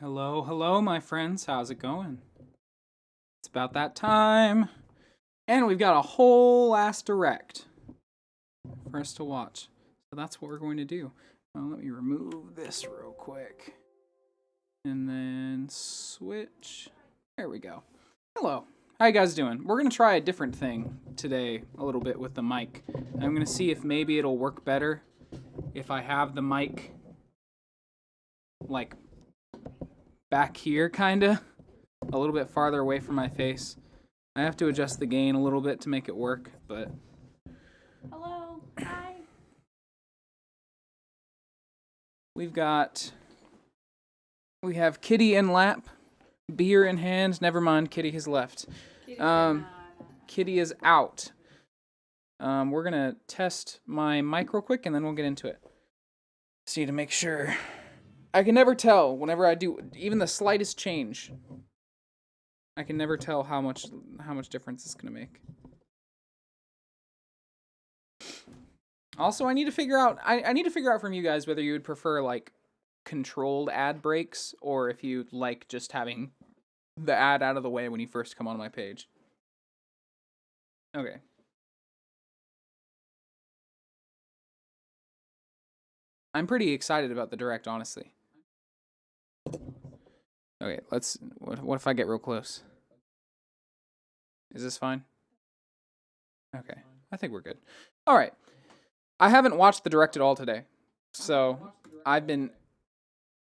Hello, hello, my friends. How's it going? It's about that time. And we've got a whole ass direct for us to watch. So that's what we're going to do. Let me remove this real quick. And then switch. There we go. Hello. How you guys doing? We're going to try a different thing today a little bit with the mic. I'm going to see if maybe it'll work better if I have the mic like back here kind of a little bit farther away from my face. I have to adjust the gain a little bit to make it work, but hello. Hi. We have Kitty in lap, beer in hand. Never mind, Kitty has left. Kitty is out. We're gonna test my mic real quick and then we'll get into it. See, to make sure. I can never tell whenever I do even the slightest change. I can never tell how much difference it's gonna make. Also, I need to figure out from you guys whether you would prefer like controlled ad breaks or if you like just having the ad out of the way when you first come on my page. Okay. I'm pretty excited about the direct, honestly. Okay, what if I get real close? Is this fine? Okay, I think we're good. All right. I haven't watched the direct at all today, so I've been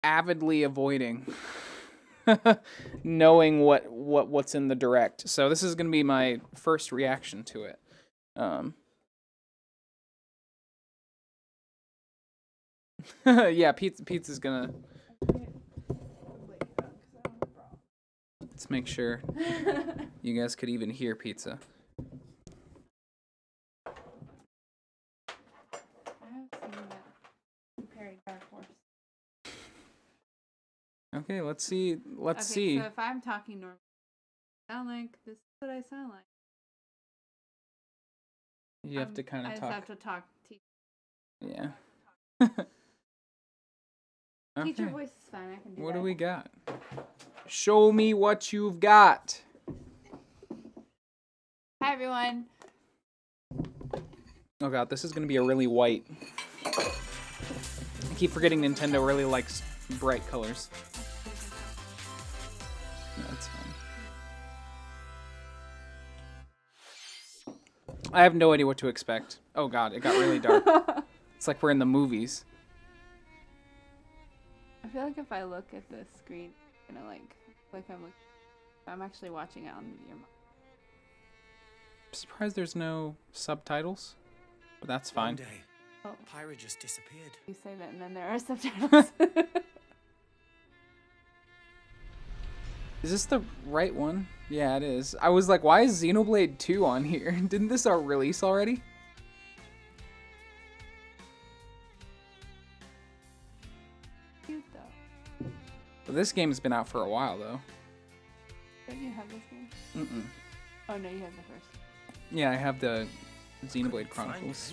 avidly avoiding knowing what's in the direct. So this is gonna be my first reaction to it. Yeah, pizza's gonna. Let's make sure you guys could even hear pizza. I haven't seen that comparing Dark Horse. Okay, let's see. So if I'm talking normal, I sound like this is what I sound like. You have to kind of talk. I just have to talk. Yeah. Teacher Okay. voice is fine. I can do What that. do we got? Show me what you've got. Hi, everyone. Oh god, this is gonna be a really white. I keep forgetting Nintendo really likes bright colors. No, that's fine. I have no idea what to expect. Oh god, it got really dark. It's like we're in the movies. I feel like if I look at the screen, I'm actually watching it on your. I'm surprised there's no subtitles, but that's fine. One day, Pyra just disappeared. You say that, and then there are subtitles. Is this the right one? Yeah, it is. I was like, why is Xenoblade 2 on here? Didn't this release already? Cute though. But this game's been out for a while, though. Don't you have this game? Mm-mm. Oh no, you have the first. Yeah, I have the Xenoblade Chronicles.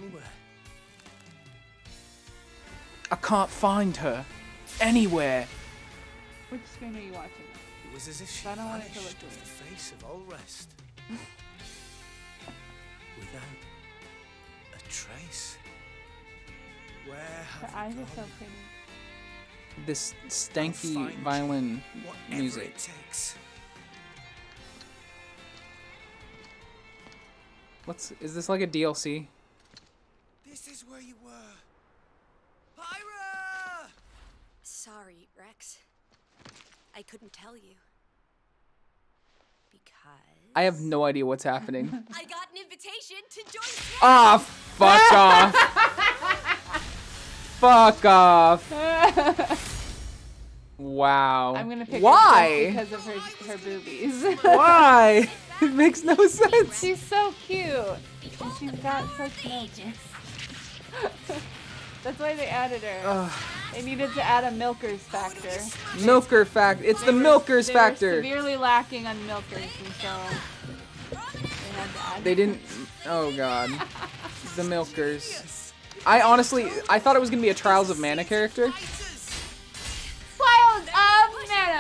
I can't find her anywhere. Which screen are you watching? It was as if she I don't want it to vanished look off the weird. face of all rest. Without a trace. Where Her have eyes you are so gone? pretty. This I'll stanky find violin Whatever music. it takes. Is this like a DLC? This is where you were. Pyra! Sorry, Rex. I couldn't tell you. Because I have no idea what's happening. I got an invitation to join Ah, fuck off. Fuck off. Wow. I'm gonna pick her Why? just because of her boobies. Why? It makes no sense. She's so cute. And she's got such milk. That's why they added her. Ugh. They needed to add a milkers factor. Milker fact. It's the milkers They factor. were severely lacking on milkers, and so they had to add. They didn't. Oh god. The milkers. I thought it was gonna be a Trials of Mana character. Trials of Mana.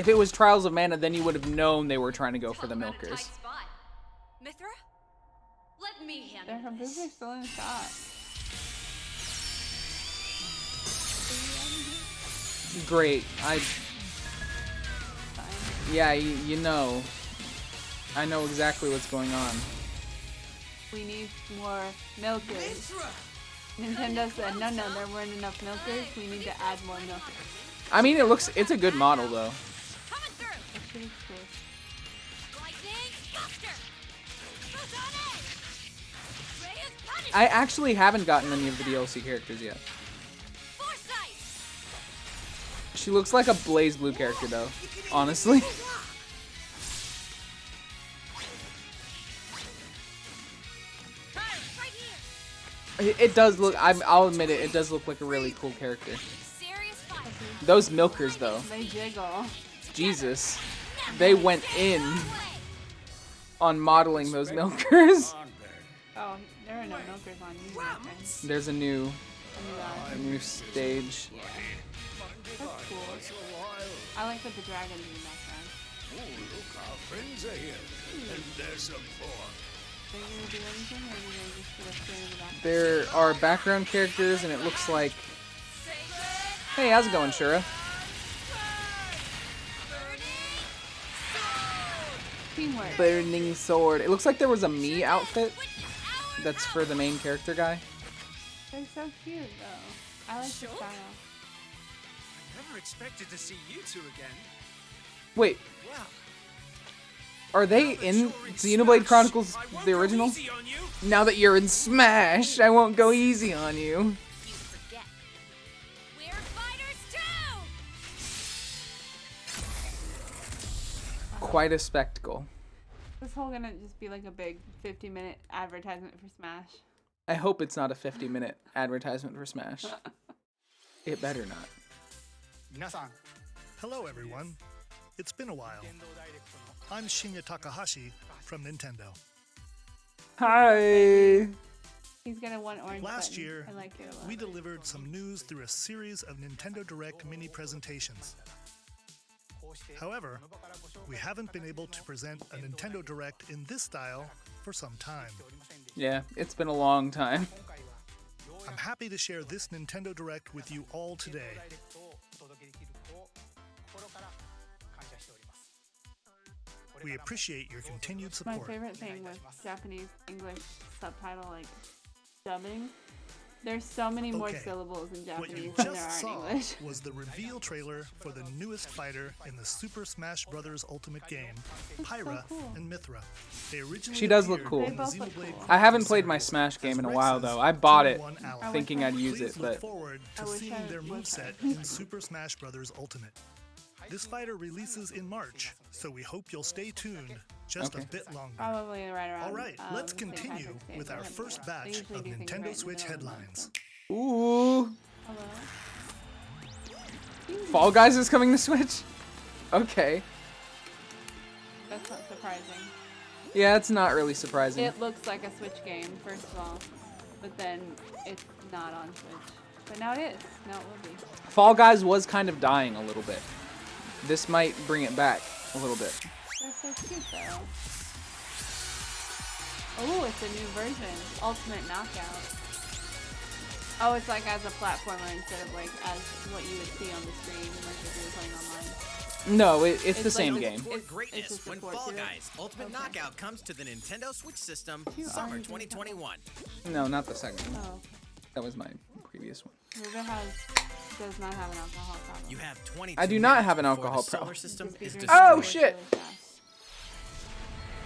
If it was Trials of Mana, then you would have known they were trying to go for the We're in a tight milkers. spot. Mithra? Let me They're handle this. completely still in shot. Great. Fine. Yeah, you know. I know exactly what's going on. We need more milkers. Nintendo said, no, there weren't enough milkers. We need to add more milkers. I mean, it's a good model though. Coming through. That's pretty cool. Lightning Buster. Photon Ray of punishment. I actually haven't gotten any of the DLC characters yet. Foresight. She looks like a Blaze Blue character though, honestly. Right here. It does look, I'll admit it, it does look like a really cool character. Serious fight. Those milkers though, They jiggle. Jesus. They went in on modeling those milkers. Oh, there are no milkers on you, my friend. There's a new I knew that. stage. That's cool. I like that the dragon's in the background. Look, our friends are here. And there's a boar. Are you gonna do anything, or are you gonna just sort of stay in the background? There are background characters and it looks like, hey, how's it going, Shura? Teamwork. Burning sword. It looks like there was a me outfit that's for the main character guy. They're so cute, though. I like the style. I never expected to see you two again. Wait, Wow. are they in Xenoblade Chronicles, the original? Easy on you. Now that you're in Smash, I won't go easy on you. You forget. We're fighters too. Quite a spectacle. This whole gonna just be like a big 50-minute advertisement for Smash. I hope it's not a 50-minute advertisement for Smash. It better not. Hello everyone. It's been a while. I'm Shinya Takahashi from Nintendo. Hi. He's got a one orange Last button. year, I like it a lot. we delivered some news through a series of Nintendo Direct mini presentations. However, we haven't been able to present a Nintendo Direct in this style for some time. Yeah, it's been a long time. I'm happy to share this Nintendo Direct with you all today. We appreciate your continued My support. favorite thing with Japanese English subtitle like dubbing. There's so many more Okay, syllables in What you Japanese than there just are in saw English. was the reveal trailer for the newest fighter in the Super Smash Bros. Ultimate game, Pyra cool. and Mithra. They originally She does look appeared cool. in the They both look Xenoblade cool. I haven't played Chronicles my series Smash game as in a while Rex's though. I bought it 2-in-1 ally. thinking I'd use Please it, look but forward I to wish seeing I their would moveset have. in Super Smash Bros. Ultimate. This fighter releases in March, so we hope you'll stay tuned just Okay. a bit longer. Probably right around. All right, let's St. continue Patrick's Day, with so our I have first more. batch They usually of do things right in Nintendo the Switch middle of the month. headlines. ooh. Hello. Fall Guys is coming to Switch? Okay. That's not surprising. Yeah, it's not really surprising. It looks like a Switch game, first of all, but then it's not on Switch. But now it is. Now it will be. Fall Guys was kind of dying a little bit. This might bring it back a little bit. They're so cute, though. Oh, it's a new version. Ultimate Knockout. Oh, it's like as a platformer instead of like as what you would see on the screen, like if you were playing online. No, it's the It's same like- game. it's- Toward it's greatness just a when port Fall to it. Guys Ultimate Okay. Knockout comes to the Nintendo Switch system You summer are 2021. No, not the second one. Oh, That was my previous one. Rivet does not have an alcohol problem. You have 20. I do not have an before alcohol the solar problem. system Just be is drinking Oh, destroyed. shit. really fast.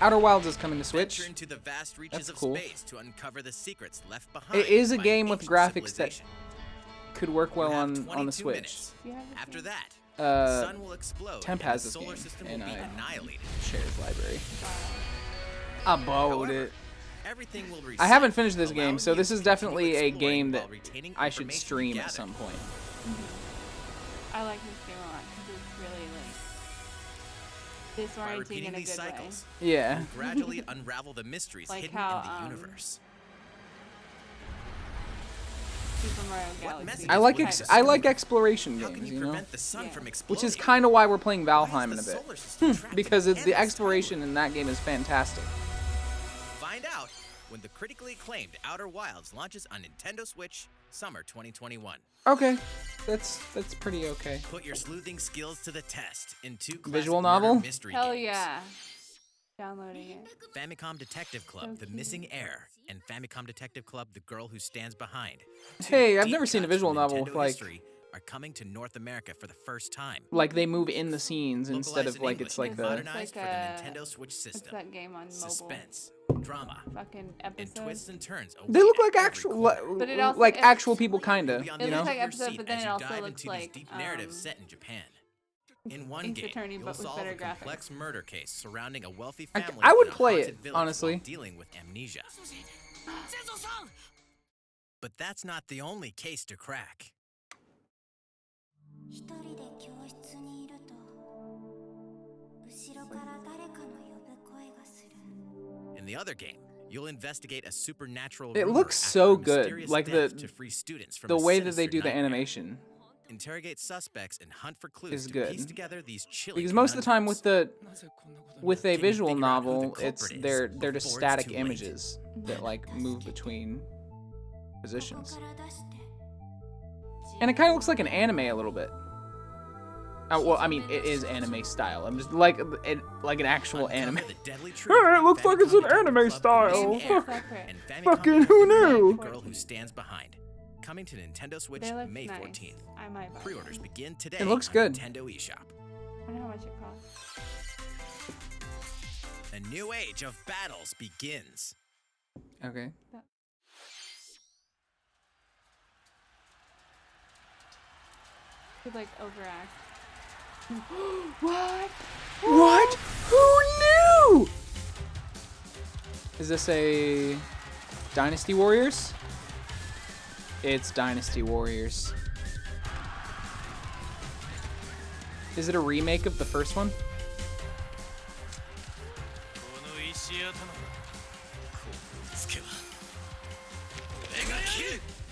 Outer Wilds is coming to Switch. Venture into the vast reaches That's of cool. space to uncover the secrets left behind. It is a by game with ancient graphics that civilization. could work well You have on the 22 Switch. minutes. Do you have a After game? that, the Uh, sun will explode Temp and has the this solar game, system and will be I- annihilated. Shares library. I bought However, it. everything will I haven't reset, finished this game, allowing so you this to is continue definitely a exploring game while that retaining I should information stream at gathered. some point. I like this game a lot because it's really like By disorienting repeating in a these good way. cycles, Yeah. you gradually unravel the mysteries Like hidden how, in the universe. Super Mario Galaxy. message I like Type I like exploration How can games, you you know, prevent the sun Yeah. from exploding? which is kind of why we're playing Why is Valheim in the a bit, solar system trapped because in it's an the endless exploration in that game is fantastic. Find out when the critically acclaimed Outer Wilds launches on Nintendo Switch summer 2021. Okay, that's pretty okay. Put your sleuthing skills to the test in 2 classic Visual murder novel? mystery Hell games. yeah. Downloading it. Famicom Detective Club: So The cute. Missing Heir and Famicom Detective Club: The Girl Who Stands Behind. Hey, I've Deep never seen a cuts visual from novel Nintendo with like history are coming to North America for the first time. they move in the scenes instead Localized of in like English it's like and the modernized Like for a- the Nintendo Switch What's system. that game on mobile? Suspense, drama, Fucking and twists episodes. and turns. they look await like at every actual corner. But it also- like it- actual people kinda, Be on It the you looks know. edge like of your episodes, seat but then as it you also dive looks into these like, deep narratives set in Japan. In one Ace game, Attorney, you'll but with solve better a graphics. complex murder case surrounding a wealthy I- family I would in a play it, haunted village honestly. while dealing with amnesia. But that's not the only case to crack. 一人で教室にいると後ろから誰かの呼ぶ声がする In the other game, you'll investigate a supernatural It rumor looks after so a good, mysterious like death to free students from The a way that they sinister do the nightmare. animation Interrogate suspects and hunt for clues is to good. piece together these chilling because most of the time with conundrums. with a Can you visual figure out who the novel, culprit it's is they're before just it's static too late? images that like move between ここ positions, から出して and it kind of looks like an anime a little bit. Well, I mean, it is anime style. I'm just like like an actual Uncover anime. the deadly truth Hey, it of looks like it's an Famicom Detective anime Club: The style. Missing Fuck. Heir Separate. and Famicom Fucking Detective who Club: knew? The Girl Who Stands Behind. Coming to Nintendo Switch They look May nice. 14th. I might buy Pre-orders them. begin today. It looks on good. Nintendo eShop. I wonder how much it costs. A new age of battles begins. Okay. Could like overact. What? What? Who knew? Is this a Dynasty Warriors? It's Dynasty Warriors. Is it a remake of the first one?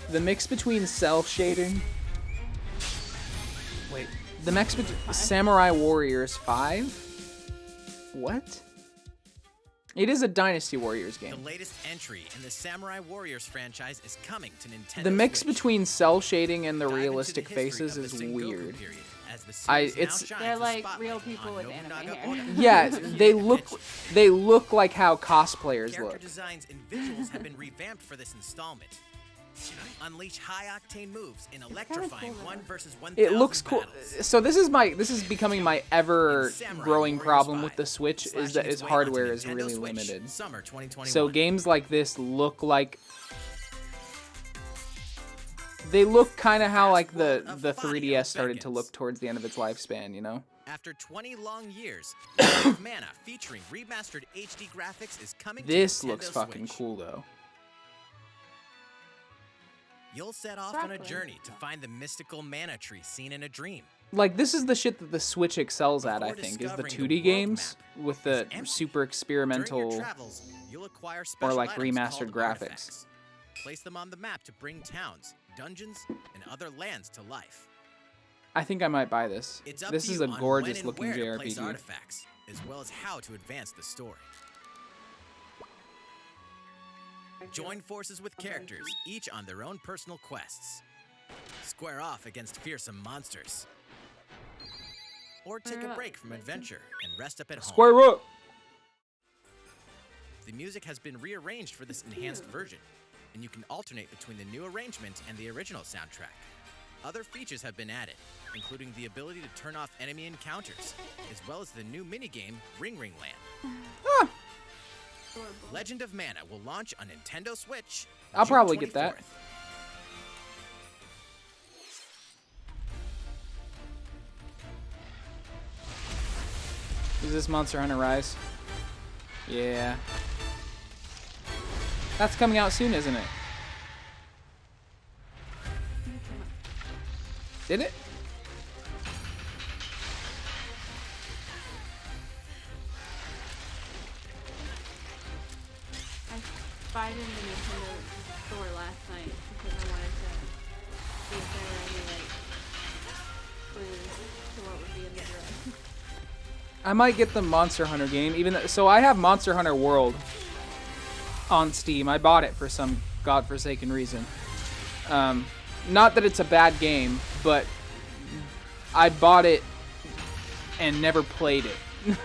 The mix between cell shading. Wait, the mix between Samurai Warriors 5? What? It is a Dynasty Warriors The game. latest entry in the Samurai Warriors franchise is coming to Nintendo The mix Switch. between cell shading and the Dive into realistic history faces of is the Sengoku weird. period as the I- series now it's- shines They're the like spotlight real people on with Nobunaga anime hair. Oda. Yeah, Attention. they look like how cosplayers Character look. designs and visuals have been revamped for this installment. Unleash high-octane moves in electrifying cool, 1 versus 1,000 It looks cool. battles. So this is becoming my ever Samurai growing Warriors problem 5, with the Switch is slashing that its its way hardware onto is Nintendo really Switch, limited. Summer 2021. So games like this look like they look kind of how like the 3DS started to look towards the end of its lifespan, you know? After 20 long years, Legend of Mana featuring remastered HD graphics is coming This to Nintendo looks fucking Switch. cool though. You'll set off on a Exactly. journey to find the mystical mana tree seen in a dream. Like this is the shit that the Switch excels at, I Before think, is the discovering 2D world games map with is the empty. super During your experimental. travels, you'll acquire special like items remastered called graphics. artifacts. Place them on the map to bring towns, dungeons, and other lands to life. I think I might buy this. It's up This to is you a on gorgeous when and looking where to place JRPG. artifacts, as well as how to advance the story. Join forces with characters, each on their own personal quests. Square off against fearsome monsters. Or take a break from adventure and rest up at home. Square up. The music has been rearranged for this enhanced version, and you can alternate between the new arrangement and the original soundtrack. Other features have been added, including the ability to turn off enemy encounters, as well as the new minigame Ring Ring Land. Ah, Legend of Mana will launch on Nintendo Switch. I'll June probably get that. 24th. is this Monster Hunter Rise? Yeah. That's coming out soon, isn't it? Did it? I spied in the Nintendo store last night because I wanted to see if there were any like clues to what would be in the direct. I might get the Monster Hunter game, so I have Monster Hunter World on Steam. I bought it for some godforsaken reason. Not that it's a bad game, but I bought it and never played it.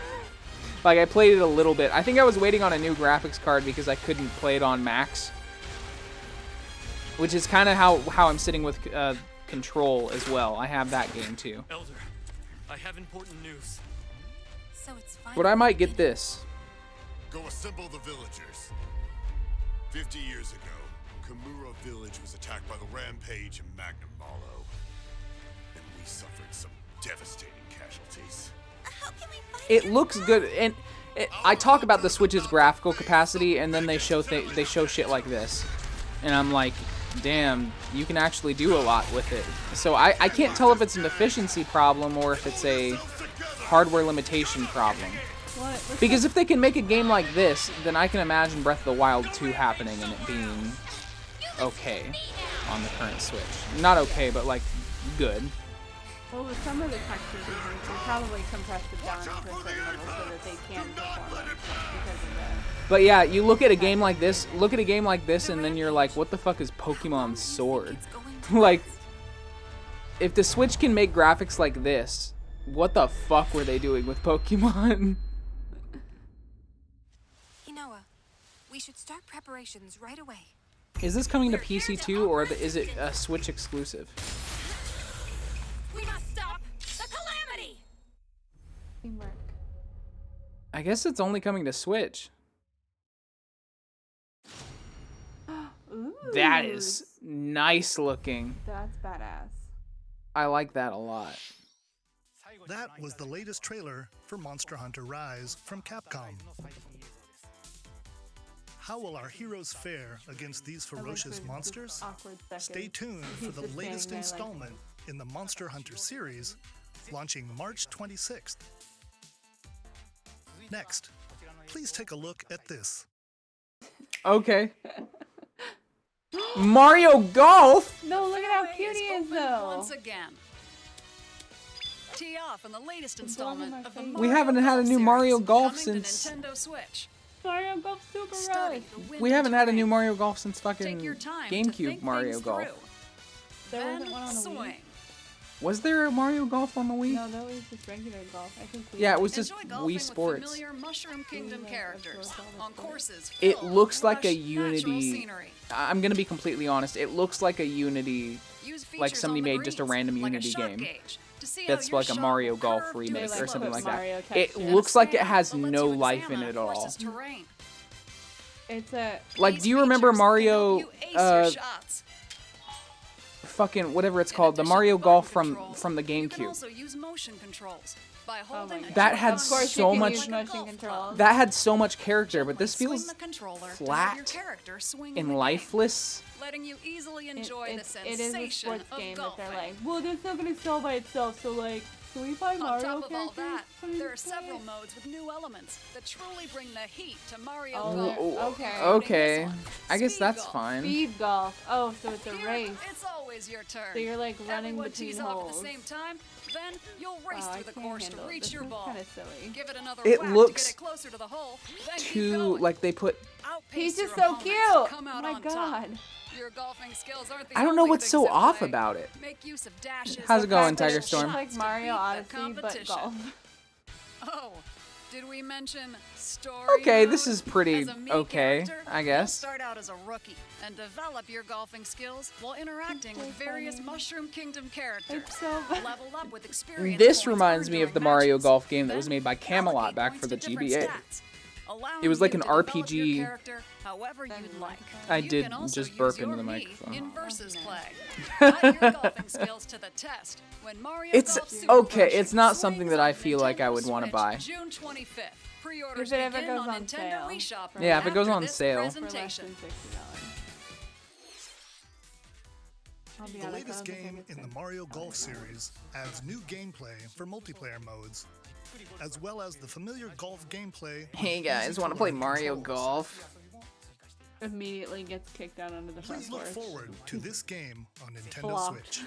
Like, I played it a little bit. I think I was waiting on a new graphics card because I couldn't play it on Max. Which is kind of how I'm sitting with Control as well. I have that game too. Elder, I have important news. So it's But I might get this. Go assemble the villagers. 50 years ago, Kamura village was attacked by the rampage and Magnum Malo. And we suffered some devastating casualties. How can we find It looks good, and I talk about the Switch's graphical capacity, and then they show shit like this, and I'm like, damn, you can actually do a lot with it. So I can't tell if it's an efficiency problem or if it's a hardware limitation problem. Because if they can make a game like this, then I can imagine Breath of the Wild 2 happening and it being okay on the current Switch. Not okay, but like good. Well, with some of the textures and things, they probably compressed it down to a certain level so that they can perform it because of that. But yeah, you look at a game like this, and then you're like, what the fuck is Pokemon Sword? Like, if the Switch can make graphics like this, what the fuck were they doing with Pokemon? Inoa, we should start preparations right away. Is this coming to PC too, or is it a Switch exclusive? We must stop the calamity! Teamwork. I guess it's only coming to Switch. Ooh, That is nice looking. That's badass. I like that a lot. That was the latest trailer for Monster Hunter Rise from Capcom. How will our heroes fare against these ferocious monsters? Awkward second. Stay tuned for He's the just latest standing there installment in the Monster Hunter series, launching March 26th. Next, please take a look at this. Okay. Mario Golf? No, look at how cute he is, though. Once again. Tee off on the latest It's blowing installment my of the face. Mario We haven't had a Golf new Mario series, Golf coming since- to Nintendo Switch. Mario Golf Super Study Rush. the wind We haven't had a new terrain. Mario Golf since Take fucking your time to GameCube think Mario things Golf. through. There Then wasn't one on the Wii. swing. Was there a Mario Golf on the Wii? No, that was just regular golf. I think we Yeah, it was just Enjoy golfing Wii Sports. with familiar Mushroom Kingdom Yeah, characters that's what on courses. It filled looks with like a lush, natural Unity. scenery. I'm gonna be completely honest. It looks like a Unity, Use like features somebody on the made just a greens, random like a Unity shot game. gauge, to see how That's your like a shot Mario will Golf curve to remake a or like something put like that. Mario It textures. looks like it has Stand that lets no you life in examine it a at all. course's terrain. It's a. Like, These do you remember features can Mario? help you ace your shots. Fucking whatever it's In called, the addition Mario to Golf button from controls, the You can GameCube. also use motion controls by Oh holding my a That joy had on Of course, so you can much- use like a motion golf controls. club. That had so much character, but this Swing feels the controller to have your flat character swing and the game, lifeless. letting you easily It- enjoy the it is a sensation sports of game golfing. that they're like, well, it's not gonna sell by itself, so like, can we find On Mario top of all characters? that, Put it there are in several play? modes with new elements that truly bring the heat to Mario Oh, Golf. there- okay. Okay, This one, I guess speed that's golf. fine. Speed golf. Oh, so it's a Here, race. it's always your turn. So you're like running Everyone between tees off holes. at the same time, then you'll race Wow, I through the can't course to handle it. reach This your is ball. kinda silly. Give it another It whack looks to get it closer to the hole. Then keep Too going. like they put. Outpace He's just your so opponents cute. to come Oh out my on top. god. Your golfing skills aren't the I don't know only what's things so at off play. about it. Make use of dashes. How's it and going, practice Tiger It's Storm? like shots to Mario beat the Odyssey, but competition. golf. Oh, did we mention story Okay, mode? this is pretty As a Mii okay, character, I you'll guess. start out as a rookie and develop your golfing skills while interacting so with various funny. Mushroom Kingdom characters. It's so Level up with experience This points reminds earned me of during the Mario matches. Golf game that was Then made by Camelot allocate back points for the to different GBA. stats, allowing It was like you an to develop RPG. your character however you'd like. I You did can also just use burp your into the Mii microphone. in versus Okay. play. Put your golfing skills to the test when Mario It's Golf Super okay. Rush It's not swings something that I on feel like I Nintendo would want to Switch buy. June 25th. Pre-orders If it ever begin goes on on Nintendo sale. eShop Yeah, if it goes after on this sale. For less presentation. than $60. I'll be The honest, I latest don't think game it's in the good. Mario Golf series adds new gameplay for multiplayer modes, as well as the familiar golf gameplay. with Hey guys, want to easy-to-learn play Mario controls. Golf? Immediately gets kicked out onto the front Please look porch. forward to this game on Nintendo Flopped. Switch.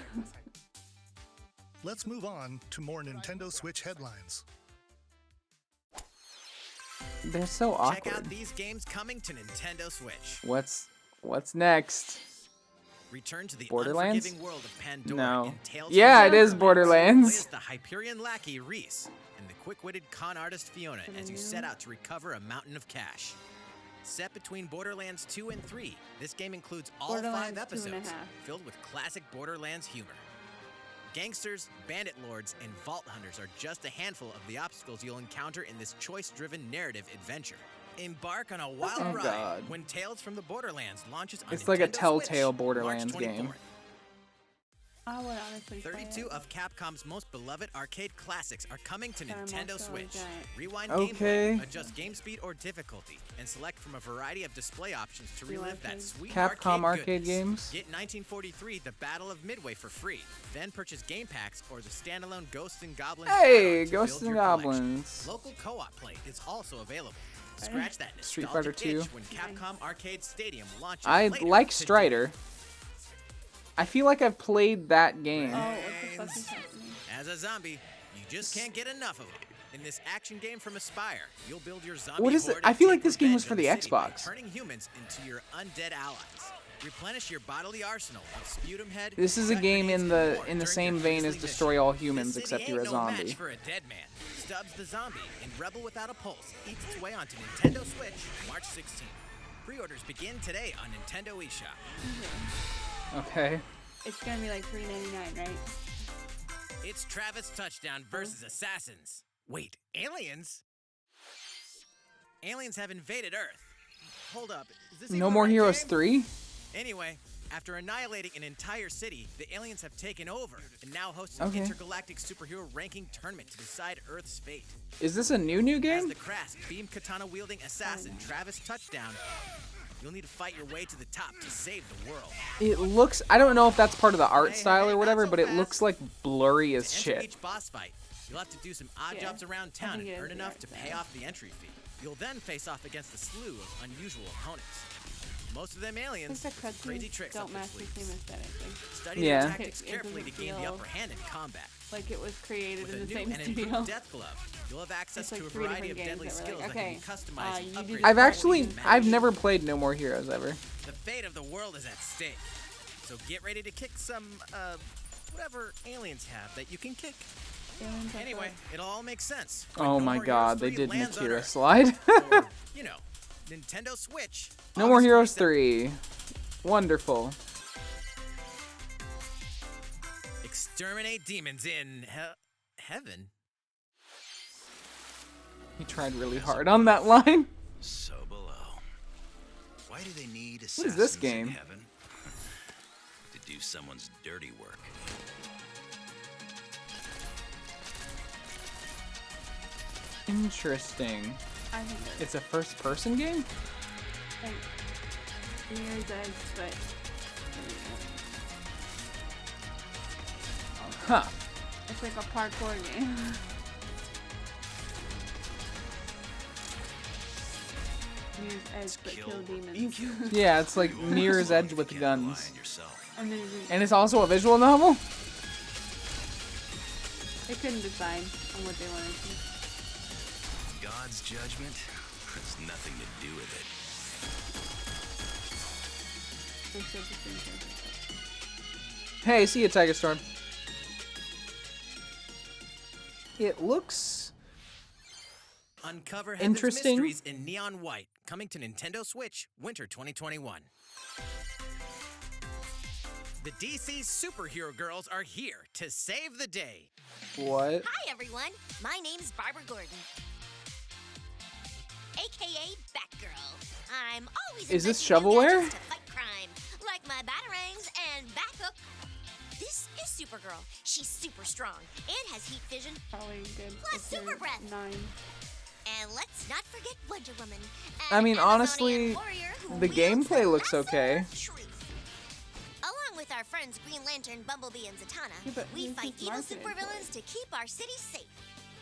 Let's move on to more Nintendo Switch headlines. They're so Check awkward. out these games coming to Nintendo Switch. What's next? Return to the Borderlands? unforgiving world of Pandora No. in Tales Yeah, from it is the Borderlands. Play as the Hyperion lackey Reese and the quick-witted con artist Fiona as you set out to recover a mountain of cash. Set between Borderlands 2 and 3, this game includes all 5 Borderlands 2.5. episodes, filled with classic Borderlands humor. Gangsters, bandit lords, and vault hunters are just a handful of the obstacles you'll encounter in this choice-driven narrative adventure. Embark on a wild Oh, ride God. when Tales from the Borderlands launches on It's like a Nintendo Telltale Switch, Borderlands March game. 24th. I would honestly play 32 it. of Capcom's most beloved arcade classics are coming to But I'm Nintendo also a Switch. giant. Rewind Okay. gameplay, adjust game speed or difficulty, and select from a variety of display options to You relive like that it? sweet Capcom arcade goodness. games? Get 1943 The Battle of Midway for free. Then purchase game packs or the standalone Ghosts and Goblins Hey, add-on to Ghosts build and your collection. Goblins. Local co-op play is also available. Scratch that Street nostalgic Fighter 2. itch when Capcom Arcade Stadium launches I later like today. Strider. I feel like I've played that game. Oh, what the fuck is happening? As a zombie, you just can't get enough of it. In this action game from Aspire, you'll build your zombie What is it? horde I and feel take like this game was revenge for on the city by Xbox. turning humans into your undead allies. Replenish your bodily arsenal of sputum head. This is a cut game grenades, in and the more in the during same your vein as grisly Destroy mission. All This Humans, city except ain't you're a no zombie. match for a dead man. Stubbs the Zombie in Rebel Without a Pulse eats its way onto Nintendo Switch March 16th. Pre-orders begin today on Nintendo eShop. Okay. It's gonna be like $3.99, right? It's Travis Touchdown versus Assassins. Wait, aliens? Aliens have invaded Earth. Hold up, is this No even More the right Heroes game? 3? Anyway, after annihilating an entire city, the aliens have taken over and now host an Okay. intergalactic superhero ranking tournament to decide Earth's fate. Is this a new As game? the crass beam katana wielding assassin Travis Touchdown, you'll need to fight your way to the top to save the world. It looks, I don't know if that's part of the art Hey, style hey, or not whatever, so but it fast. looks like blurry as To enter shit. each boss fight, you'll have to do some odd Yeah, jobs around I town think and it is earn the enough art to style. pay off the entry fee. You'll then face off against a slew of unusual opponents. Most of them I aliens think the with crazy cutscenes tricks up don't their match the sleeves. same aesthetically. Study Yeah. their tactics It carefully to doesn't gain the feel upper hand in combat. Like it was created With in a the new same and studio. improved Death Glove, you'll have access It's like to a 3 variety of different deadly games that were skills like, that can okay, be customized and you do upgraded. this I've part actually, with I've magic. never played No More Heroes ever. The fate of the world is at stake. So get ready to kick some, whatever aliens have that you can kick. Aliens have Anyway, that- it'll all make sense. when Oh No my More god, Heroes they 3 did lands on Materia Earth. slide. Or, you know, Nintendo Switch. No More August Heroes 27th. 3. Wonderful. Exterminate demons in heaven. He tried really hard on that line. So below. Why do they need What is this assassins game? in heaven? To do someone's dirty work. Interesting. I think it's It's a first-person game? like Mirror's Edge, but Huh. it's like a parkour game. Mirror's Edge, but kill demons. Yeah, it's like Mirror's Edge with You can't rely guns. on yourself. And then And it's also a visual novel? they couldn't decide on what they wanted to. God's judgment has nothing to do with it. They said the same thing. Hey, see you, Tiger Storm. It looks... Uncover Heaven's Interesting. mysteries in neon white. Coming to Nintendo Switch, winter 2021. The DC superhero girls are here to save the day. What? Hi everyone, my name's Barbara Gordon, aka Batgirl. I'm always Is this inventing new shovelware? gadgets to fight crime, like my batarangs and Bathook. This is Supergirl. She's super strong and has heat vision. Probably good. Plus if you're super breath. 9. And let's not forget Wonder Woman. I an mean, Amazonian honestly, warrior who the wields gameplay looks lasso okay. of truth. Along with our friends Green Lantern, Bumblebee, and Zatanna, Yeah, but we this fight is evil marketed supervillains to keep our city safe.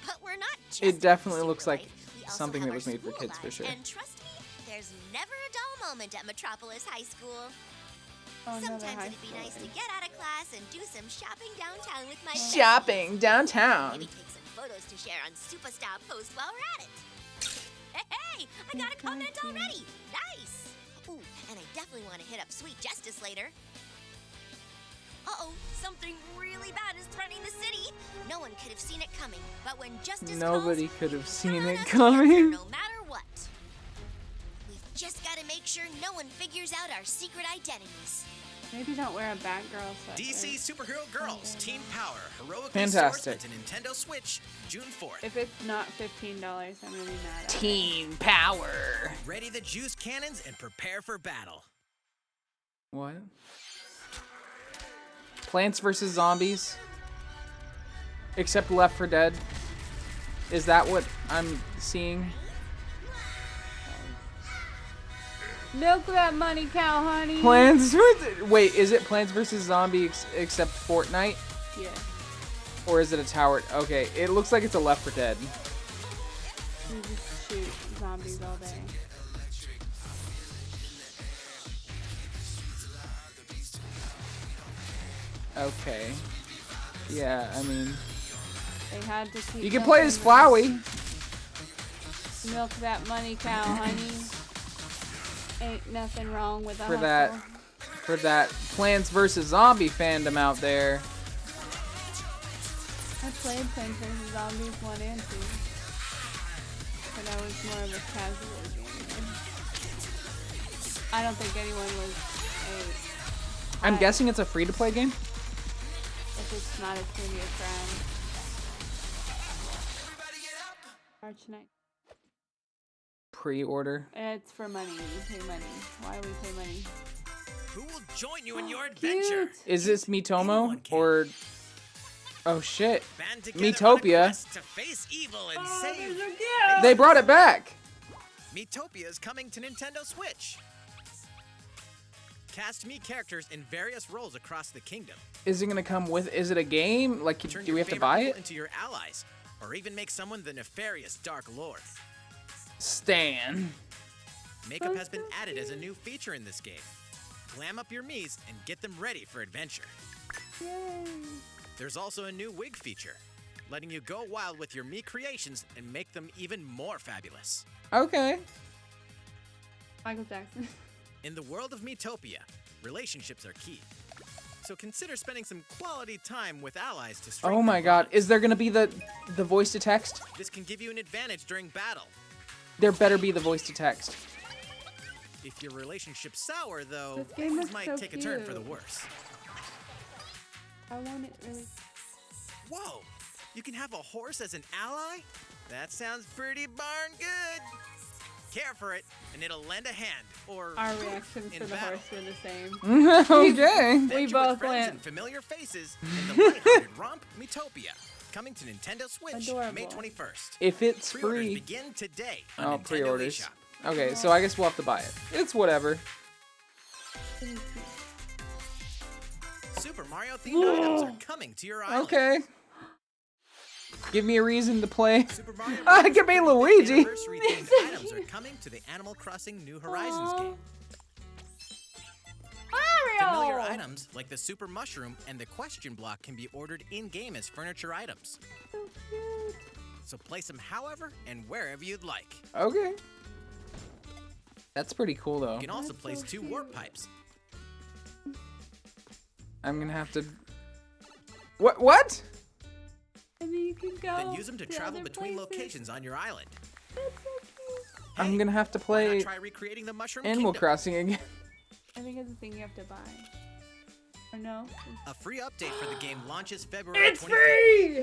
But we're not just It definitely super looks like life. We also something have that was our made for school kids, life, for sure. And trust me, There's never a dull moment at Metropolis High School. Oh, another Sometimes high it'd be nice to school. get out of class and do some shopping downtown with my Shopping besties. downtown. Maybe take some photos to share on Superstar Post while we're at it. Hey, I got a comment already. Nice. Ooh, and I definitely want to hit up Sweet Justice later. Uh-oh, something really bad is threatening the city. No one could have seen it coming, but when justice Nobody calls, could have we seen count on it us to coming. answer no matter what. We've just got to make sure no one figures out our secret identities. Maybe don't wear a Batgirl sweater. DC Superhero Girls Team Power Heroic Fantastic. Resource to Nintendo Switch June 4th. If it's not $15, I'm gonna be mad at it. Team Power. Ready the juice cannons and prepare for battle. What? Plants vs. Zombies. Except Left 4 Dead. Is that what I'm seeing? Milk that money cow, honey. Plants Wait, is it Plants vs. Zombies except Fortnite? Yeah. Or is it a tower? Okay, it looks like it's a Left 4 Dead. You just shoot zombies all day. Okay. Yeah, I mean... They had to keep You can play as Flowey. Milk that money cow, honey. Ain't nothing wrong with a For hustle. that Plants vs. Zombie fandom out there. I played Plants vs. Zombies 1 and 2. But I was more of a casual gamer. I don't think anyone was I'm guessing it's a free-to-play game? If it's not, it's gonna be a crime. March 9th. Pre-order. It's for money. We pay money. Why we pay money? Who will join you in your adventure? Cute. Is this Mitomo or... Oh shit. Band together on a Miitopia. quest to face evil and save. They brought it back. Miitopia is coming to Nintendo Switch. Cast Mii characters in various roles across the kingdom. Is it gonna come with... Is it a game? Like, Turn do your we have to favorite buy people it? into your allies, or even make someone the nefarious Dark Lord. Stan. Makeup has been added as a new feature in this game. Glam up your Miis and get them ready for adventure. Yay. There's also a new wig feature, letting you go wild with your Mii creations and make them even more fabulous. Okay. Michael Jackson. In the world of Miitopia, relationships are key. So consider spending some quality time with allies to strengthen Oh my god. bonds. Is there gonna be the voice to text? This can give you an advantage during battle. There better be the voice to text. If your relationship's sour, though, This game things looks might so take a turn for the cute. worse. I want it really. Whoa! You can have a horse as an ally? That sounds pretty darn good. Care for it, and it'll lend a hand, or Our poof, reactions in for the battle. horse were the same. Okay. We Venture with both friends went. and familiar faces in the lighthearted romp Miitopia, coming to Nintendo Switch Adorable. May 21st. If it's Pre-orders free. begin today on Oh, Nintendo pre-orders. eShop. Okay, so I guess we'll have to buy it. It's whatever. Super Mario themed items are coming to your island. Okay. Give me a reason to play. Super Mario Ah, Bros. give me 35th Luigi. Anniversary themed items are coming to the Animal Crossing New Horizons game. Familiar Mario! items like the Super Mushroom and the Question Block can be ordered in-game as furniture items. So cute. So place them however and wherever you'd like. Okay. That's pretty cool, though. You can also That's place so 2 cute. warp pipes. I'm gonna have to... What? And then you can go. Then use them to travel other between places. locations on your island. That's so cute. I'm gonna have to Why play not try recreating the Mushroom Animal Kingdom? Crossing again. I think it's a thing you have to buy. Or no? A free update for the game launches February 25th. free!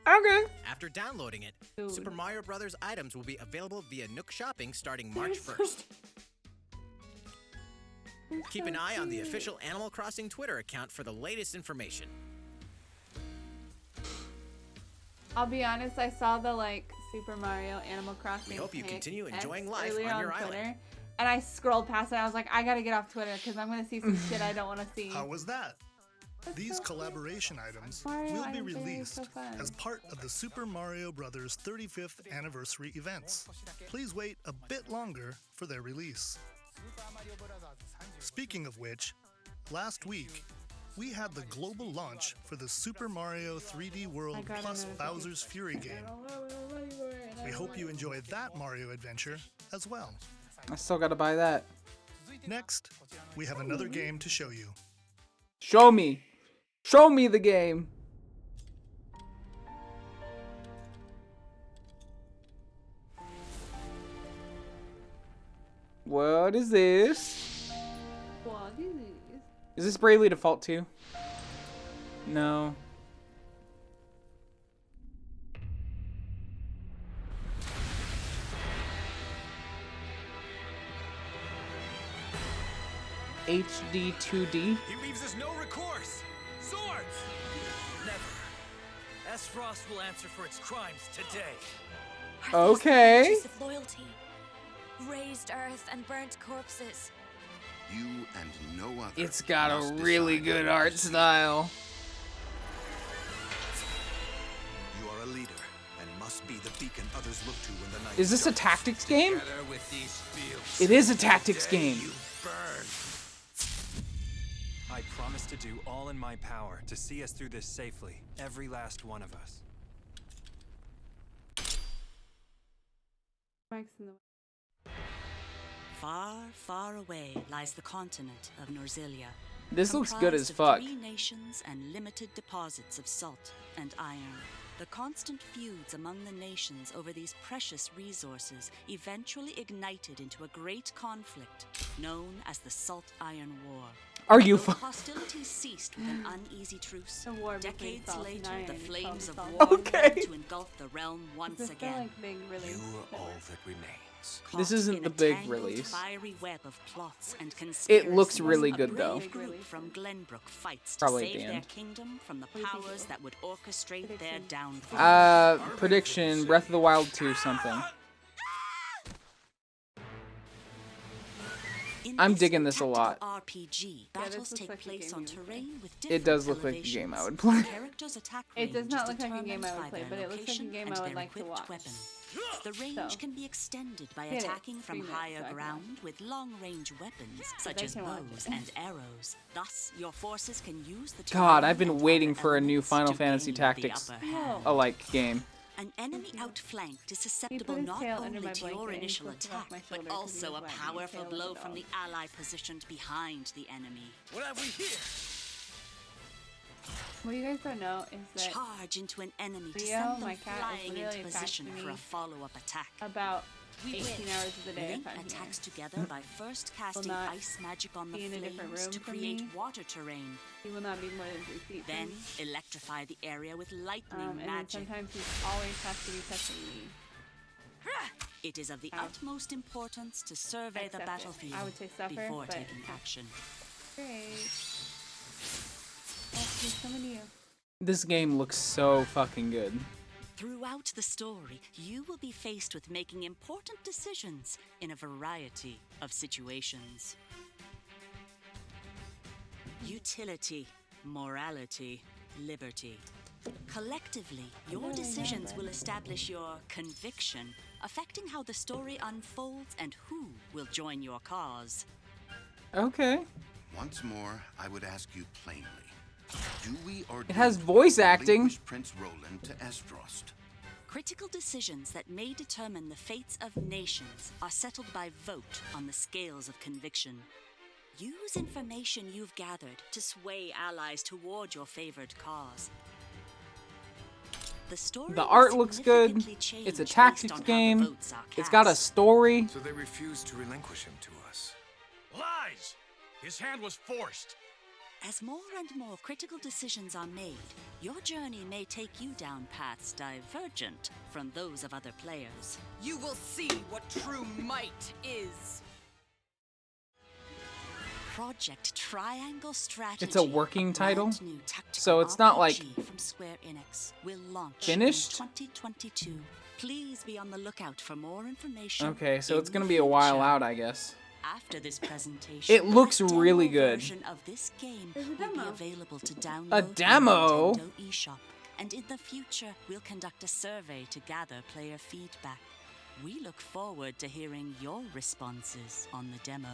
Okay. After downloading it, Dude. Super Mario Bros. Items will be available via Nook Shopping starting March 1st. Keep an eye on the official Animal Crossing Twitter account for the latest information. I'll be honest, I saw the Super Mario Animal Crossing. We hope you pic continue X enjoying life earlier on your Twitter, island. and I scrolled past it. I was like, I gotta get off Twitter because I'm gonna see some shit I don't want to see. How was that? These collaboration items Mario will be Item Fair is released so fun. as part of the Super Mario Bros. 35th anniversary events. Please wait a bit longer for their release. Speaking of which, last week, we had the global launch for the Super Mario 3D World got a plus notification. Bowser's Fury game. We hope you enjoy that Mario adventure as well. I still gotta buy that. Next, we have another game to show you. Show me. Show me the game. What is this? What is this? Is this Bravely Default 2? No. HD 2D? He leaves us no recourse. Swords! Never. S-Frost will answer for its crimes today. Okay. Pledges of loyalty, raised earth and burnt corpses. You and no other. It's got a must really decide good your art destiny. style. You are a leader and must be the beacon others look to when the night Is this a darkens. tactics game? Together with these fields, It is a tactics today game. you burn. I promise to do all in my power to see us through this safely, every last one of us. Mike's in the Far, far away lies the continent of Norzilia. This looks good as fuck. Comprised of 3 nations and limited deposits of salt and iron. The constant feuds among the nations over these precious resources eventually ignited into a great conflict known as the Salt Iron War. Are you Though fu- hostilities ceased with an uneasy truce, The war between decades salt and later iron the is flames of called war salt. Okay. began to engulf the realm once This is again. like big release. You are all network. that remains. This Caught isn't in the a big tangled, release. Fiery web of plots and It looks conspiracies, really a good, though. brave group from Glenbrook fights to Probably at save the their end. kingdom from the do you think, powers Joe? that would orchestrate their Prediction. downfall. Prediction, Breath of the Wild 2 something. In I'm this digging this a tactical lot. RPG, Yeah, this battles looks take like a place game on you would play. terrain with It different does look like a game I elevations. would play. Characters' attack It does range not is look like a game determined I would by play, their but it looks like a location game and I would their like to equipped watch. weapon. The range So, can be extended by get it, attacking from stream it, higher so I can ground with long-range weapons such they as can watch bows it. and arrows. Thus, your forces can use the God, terrain I've been and waiting other for a new elements Final to Fantasy gain the Tactics upper hand. alike game. An enemy outflanked is susceptible his not tail under only my to your blanket and initial flipped it off attack, my but shoulder 'cause he also was a wagging his powerful tail like blow a from the dog. ally positioned behind the enemy. What have we here? What you guys don't know is that Charge into an enemy to Leo, send my them cat, is flying literally into position attacking for me a follow-up attack. about We 18 win. hours of the day Link if I'm attacks here. together by first casting not ice magic on the be in a different flames room to from create me. water terrain. He will not be more than 3 feet Then from me. electrify the area with lightning And then magic. sometimes he always has to be touching me. It is of the Ouch. utmost importance to survey the Accept it. battlefield I would say suffer, before but- taking action. Great. Oh, he's coming to you. This game looks so fucking good. Throughout the story, you will be faced with making important decisions in a variety of situations. Utility, morality, liberty. Collectively, your decisions will establish your conviction, affecting how the story unfolds and who will join your cause. Okay. Once more, I would ask you plainly. Do we or It has do voice we acting. relinquish Prince Roland to Esfrost? Critical decisions that may determine the fates of nations are settled by vote on the scales of conviction. Use information you've gathered to sway allies toward your favored cause. The story The will art looks good. significantly change It's a based tactics on how the game. votes are It's got a cast. story. So they refused to relinquish him to us. Lies! His hand was forced. As more and more critical decisions are made, your journey may take you down paths divergent from those of other players. You will see what true might is. Project Triangle Strategy. It's a working title, brand new tactical so it's not like RPG from Square Enix will launch finished? in 2022. Please be on the lookout for more information. Okay, so in it's the gonna be a while future. out, I guess. After this presentation, It looks a demo really good. version of this game There's a will be demo. available to download A from demo? the Nintendo eShop. And in the future, we'll conduct a survey to gather player feedback. We look forward to hearing your responses on the demo.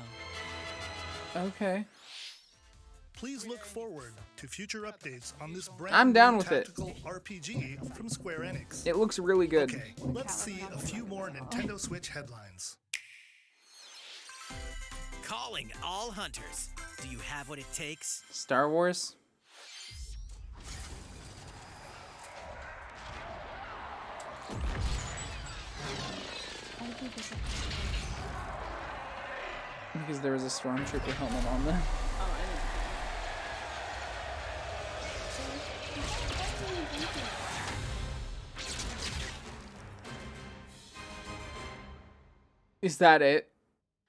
Okay. Please look forward to future updates on this brand I'm down new with it. tactical RPG from Square Enix. It looks really good. Okay, let's see a few more Nintendo Switch headlines. Calling all hunters. Do you have what it takes? Star Wars. Because there was a stormtrooper helmet on there. Is that it?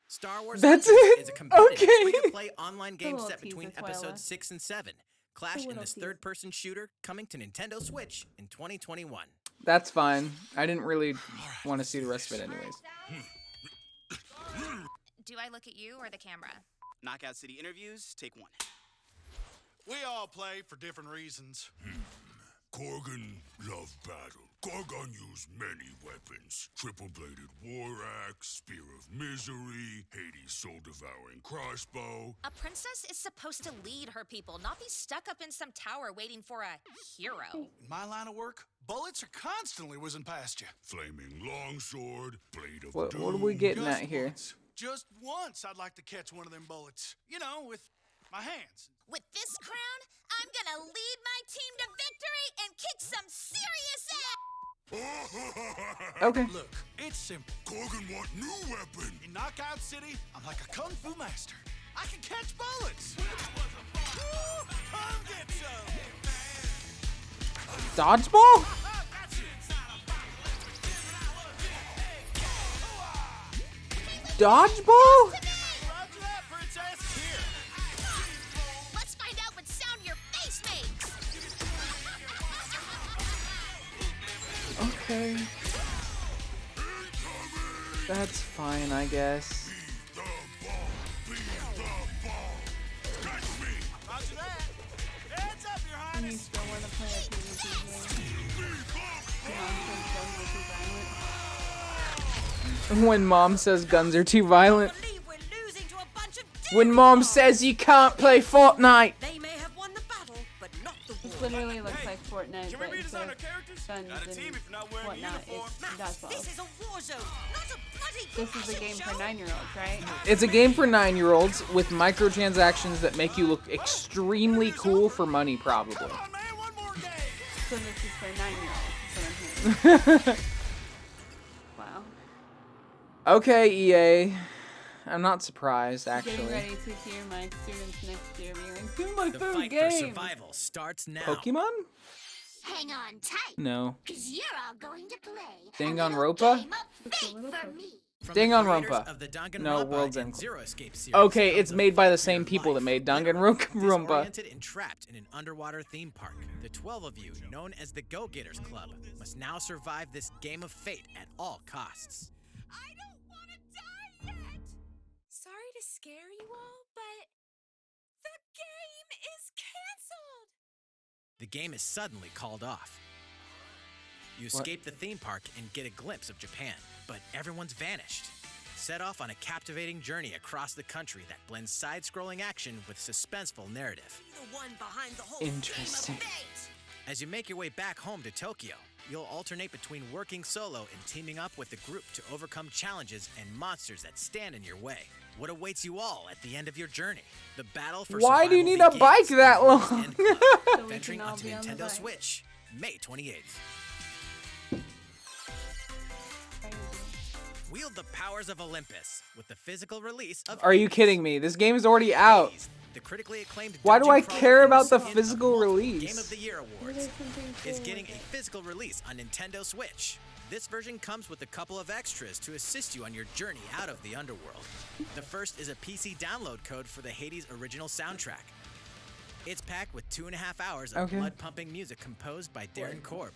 Star Wars That's Hunters it? is a competitive Okay. free-to-play online game little set between teaser, episodes spoiler. 6 and 7. Clash in little this teaser. third-person shooter coming to Nintendo Switch in 2021. That's fine. I didn't really want to see the rest of it anyways. Do I look at you or the camera? Knockout City interviews, take one. We all play for different reasons. Korgan loved battle. Korgan used many weapons. Triple-bladed war axe, spear of misery, Hades' soul-devouring crossbow. A princess is supposed to lead her people, not be stuck up in some tower waiting for a hero. In my line of work, bullets are constantly whizzing past you. Flaming longsword, blade of What doom. are we getting Just at here? once. Just once I'd like to catch one of them bullets. You know, with my hands. With this crown, I'm gonna lead my team to victory and kick some serious ass! Okay. Look, it's simple. Korgan want new weapon. In Knockout City, I'm like a kung fu master. I can catch bullets. Woo! Come get some. Dodgeball? Dodgeball? Roger that, princess. Here. Let's find out what sound your face makes! Okay. That's fine, I guess. Roger that. Heads up, Your And you Highness. still want to play a PvP game? When mom says guns are too violent. Believe we're losing to a bunch of When mom says you can't play Fortnite. They may have won the battle, but not the war. This literally looks like Fortnite, Can but we redesign instead our of characters? guns Not a and team if you're not wearing a whatnot, uniform. it's dodgeball. This is a war zone, not a bloody This is a game for 9-year-olds, right? It's a game for 9-year-olds with microtransactions that make you look extremely cool for money, probably. Come on, man, one more game. So this is for 9-year-olds, is what I'm hearing. Wow. Okay, EA. I'm not surprised, Getting actually. ready to hear my students next year being like, "This is my The third fight for game." survival starts now. Pokemon? Hang on tight, No. cause you're all going to play Danganronpa? game of fate for me. From the Danganronpa. creators of the Danganronpa No, World's and End. Zero Escape series Okay, comes it's a made by the fight for same your people that life. made Literally Danganronpa. disoriented and trapped in an underwater theme park. The 12 of you, known as the Go-Getters Club, must now survive this game of fate at all costs. I don't want to die yet! Sorry to scare you all, but the game is canceled. The game is suddenly called off. You escape the theme park and get a glimpse of Japan, but everyone's vanished. Set off on a captivating journey across the country that blends side-scrolling action with suspenseful narrative. The one behind the whole Interesting. game of fate. As you make your way back home to Tokyo, you'll alternate between working solo and teaming up with a group to overcome challenges and monsters that stand in your way. What awaits you all at the end of your journey? The battle for Why do you survival need a begins bike that in World's long? End Club, So we venturing can all onto be on the Nintendo bike. Switch, May 28th. Wield the powers of Olympus with the physical release of Are you kidding me? This game is already out. the critically acclaimed Why do I dungeon crawler care and about the recipient of physical multiple release? Game of the Year awards There's something is cool getting with a it. physical release on Nintendo Switch. This version comes with a couple of extras to assist you on your journey out of the underworld. The first is a PC download code for the Hades original soundtrack. It's packed with 2.5 hours of Okay. blood-pumping music composed by Darren Korb,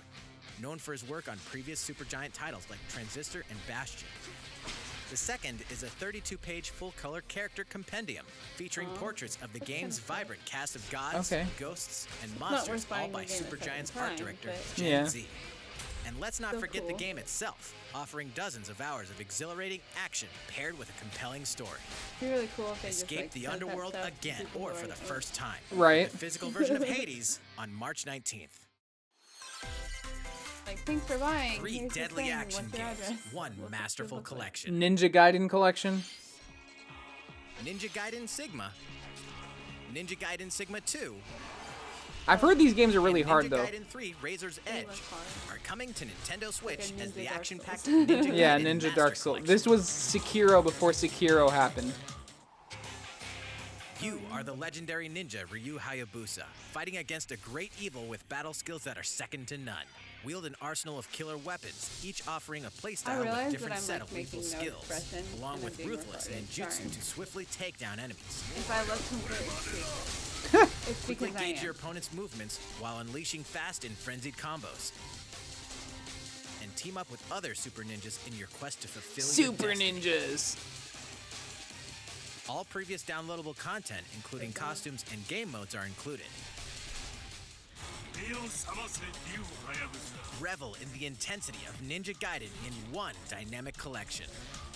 known for his work on previous Supergiant titles like Transistor and Bastion. The second is a 32-page full-color character compendium featuring portraits of the game's vibrant cast of gods, ghosts, and monsters, all by Supergiant's art director, Gen Z. And let's not forget the game itself, offering dozens of hours of exhilarating action paired with a compelling story. It'd be really cool if they Escape just, the sent that underworld stuff to again, people or who for are, the first time. Right. The physical version of Hades on March 19th. Like, thanks for buying. 3 Here's the deadly thing. action What's your games, address? 1 What's masterful your collection. Ninja Gaiden collection. Ninja Gaiden Sigma, Ninja Gaiden Sigma 2, I've heard these games are really and hard Ninja though. Gaiden 3 Razor's Edge are coming to Nintendo Switch as the Dark action-packed Souls. Ninja Yeah, Gaiden Ninja Master Dark Souls. Collection. This was Sekiro before Sekiro happened. You are the legendary ninja Ryu Hayabusa, fighting against a great evil with battle skills that are second to none. Wield an arsenal of killer weapons, each offering a playstyle with a different set of lethal skills, along with ruthless ninjutsu to swiftly take down enemies. If I look completely stupid, it's Quickly because I gauge am. your opponent's movements while unleashing fast and frenzied combos. And team up with other super ninjas in your quest to fulfill your Super destiny. ninjas. All previous downloadable content, including costumes and game modes, are included. Revel in the intensity of Ninja Gaiden in one dynamic collection.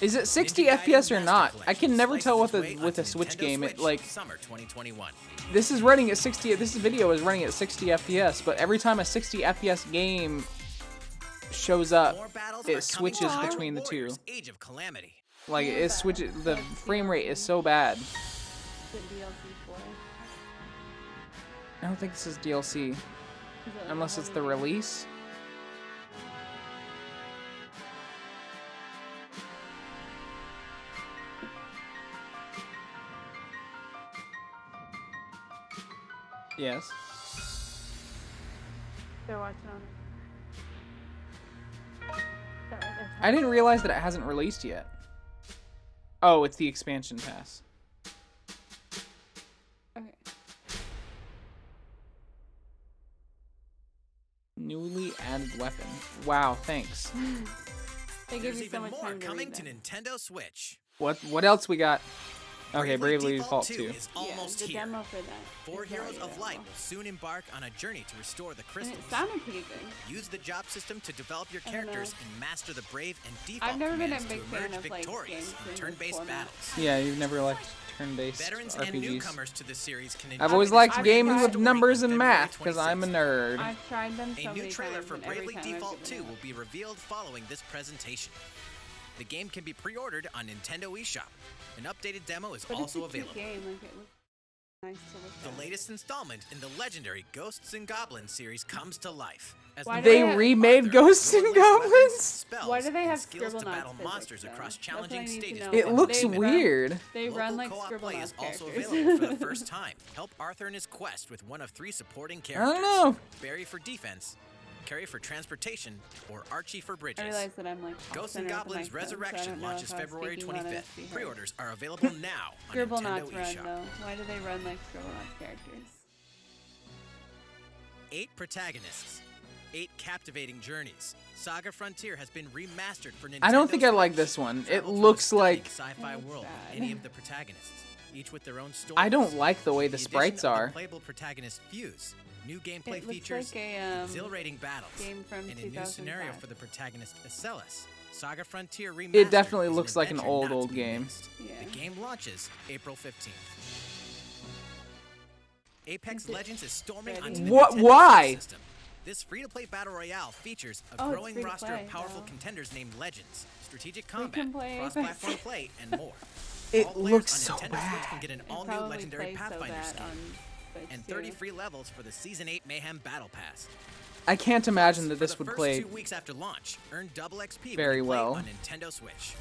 Is it 60 Ninja FPS or Gaiden not? Master I can never tell with Collection a slices Switch its way game. onto It Nintendo like Switch summer 2021. this is running at 60. This video is running at 60 FPS, but every time a 60 FPS game shows up, More battles it are coming switches to Hyrule between the two. Warriors: Age of Calamity. Like it switches. The frame rate is so bad. The DLC for it. I don't think this is DLC, unless it's the release. Yes. They're watching on it. That right there. I didn't realize that it hasn't released yet. Oh, it's the expansion pass. Okay. Newly added weapon. Wow, thanks. They give There's you so even much more time to coming read to them. Nintendo Switch. What else we got? Okay, Bravely Default 2. is almost the here. demo for that. 4 is Heroes already of Light available. will soon embark on a journey to restore the And crystals. it sounded pretty good. Use the job system to develop your I don't characters know. and master the brave and default I've never been a commands big to fan emerge of like victorious games in in this turn-based format. battles. Yeah, you've never liked turn-based Veterans and RPGs. newcomers to the series can I've enjoy always this liked I've games tried- with numbers and February math, because I'm a 26th. nerd. I've tried them so A new many trailer times, for and every Bravely time I've Default given 2 it will be revealed following this presentation. The game can be pre-ordered on Nintendo eShop. An updated demo is But also it's a cute available. game. Like it looks nice to look The at. latest installment in the legendary Ghosts and Goblins series comes to life. As Why the do They have- remade Arthur Ghosts and utilizes weapons, Goblins? spells, Why do they and have skills to Scribblenauts battle physics, monsters though? across That's what I challenging need to stages? know. It within looks the game. weird. They Local run like co-op play is Scribblenauts also characters. available for the first time. Help Arthur in his quest with one of 3 supporting I characters. don't know. Barry for defense, Carrie for transportation, or Archie for bridges. I realize that I'm like Ghosts and off-center with the Goblins microphone, so I Resurrection don't know launches if I was February speaking loud enough 25th. to be heard. Pre-orders are available now on Nintendo Scribblenauts run eShop. though. Why do they run like Scribblenauts characters? 8 protagonists, 8 captivating journeys. Saga Frontier has been remastered for Nintendo I don't think I like Switch. this one. It Travel through a looks stunning like... sci-fi That's world bad. with any of the protagonists, each with their own stories. I don't like the way the addition sprites of the are. playable protagonists fuse, new gameplay It looks features, like a, exhilarating battles, game from and a new scenario 2005. for the protagonist Acellus. Saga Frontier Remastered It definitely is looks like an adventure old, not to old be game. missed. Yeah. The game launches April 15th. Apex Is it Legends is storming ready? onto the What- Nintendo why? system. This free-to-play battle royale features a Oh, it's growing free to roster play, of powerful wow. contenders named Legends, strategic can combat, play cross-platform Apex. play, and more. It All players looks on so Nintendo Switch bad. can get an It all-new probably Legendary plays so Pathfinder bad skin, on Switch and too. 30 free levels for the Season 8 Mayhem Battle Pass. I can't imagine that For this the would first play 2 weeks after launch, earn double XP very when you play well. on Nintendo Switch.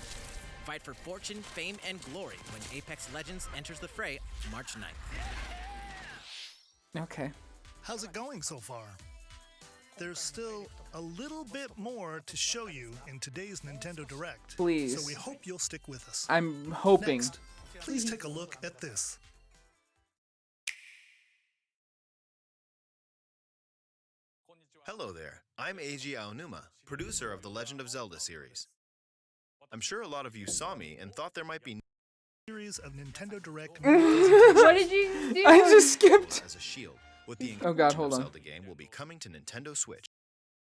Fight for fortune, fame, and glory when Apex Legends enters the fray March 9th. Okay. How's it going so far? There's still a little bit more to show you in today's Nintendo Direct. Please. So we hope you'll stick with us. I'm hoping. Next, please take a look at this. Hello there, I'm Eiji Aonuma, producer of the Legend of Zelda series. I'm sure a lot of you saw me and thought there might be series of Nintendo Direct. What did you do? I just skipped. As a shield, with the Oh God, hold on. Zelda game will be coming to Nintendo Switch.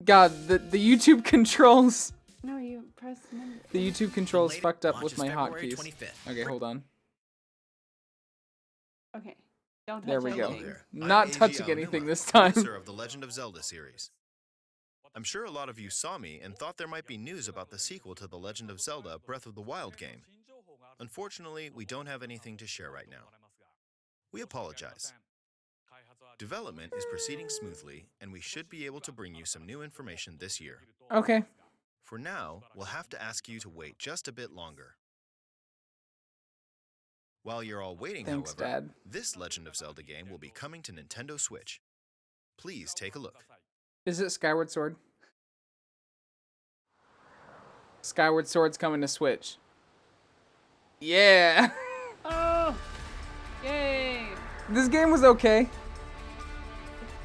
God, the YouTube controls. No, you press number. The YouTube controls fucked up with launches my February hotkeys. 25th. Okay, hold on. Okay. Don't touch There we go. anything. Not I'm touching AG anything Aonuma, this time. producer of the Legend of Zelda series. I'm sure a lot of you saw me and thought there might be news about the sequel to the Legend of Zelda Breath of the Wild game. Unfortunately, we don't have anything to share right now. We apologize. Development is proceeding smoothly, and we should be able to bring you some new information this year. Okay. For now, we'll have to ask you to wait just a bit longer. While you're all waiting, Thanks, however, Dad. this Legend of Zelda game will be coming to Nintendo Switch. Please take a look. Is it Skyward Sword? Skyward Sword's coming to Switch. Yeah. Oh! Yay! This game was okay.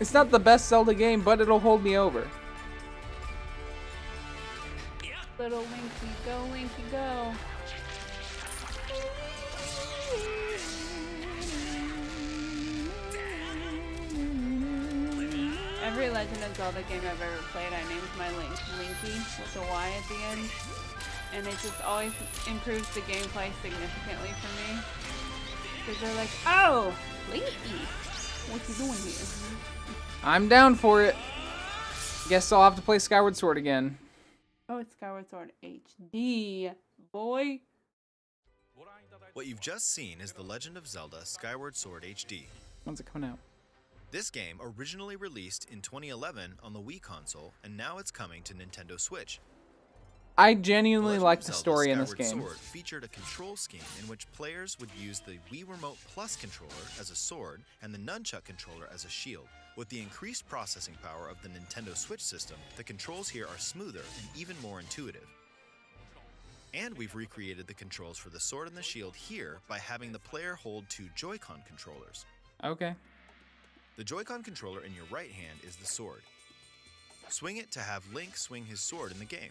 It's not the best Zelda game, but it'll hold me over. Little Winky, go Winky, go. Every Legend of Zelda game I've ever played, I named my Link Linky with a Y at the end. And it just always improves the gameplay significantly for me. Because they're like, oh, Linky, what you doing here? I'm down for it. Guess I'll have to play Skyward Sword again. Oh, it's Skyward Sword HD, boy. What you've just seen is The Legend of Zelda Skyward Sword HD. When's it coming out? This game originally released in 2011 on the Wii console, and now it's coming to Nintendo Switch. I genuinely Legend like of the Zelda story in this Skyward game. Sword featured a control scheme in which players would use the Wii Remote Plus controller as a sword and the Nunchuck controller as a shield. With the increased processing power of the Nintendo Switch system, the controls here are smoother and even more intuitive. And we've recreated the controls for the sword and the shield here by having the player hold two Joy-Con controllers. Okay. The Joy-Con controller in your right hand is the sword. Swing it to have Link swing his sword in the game.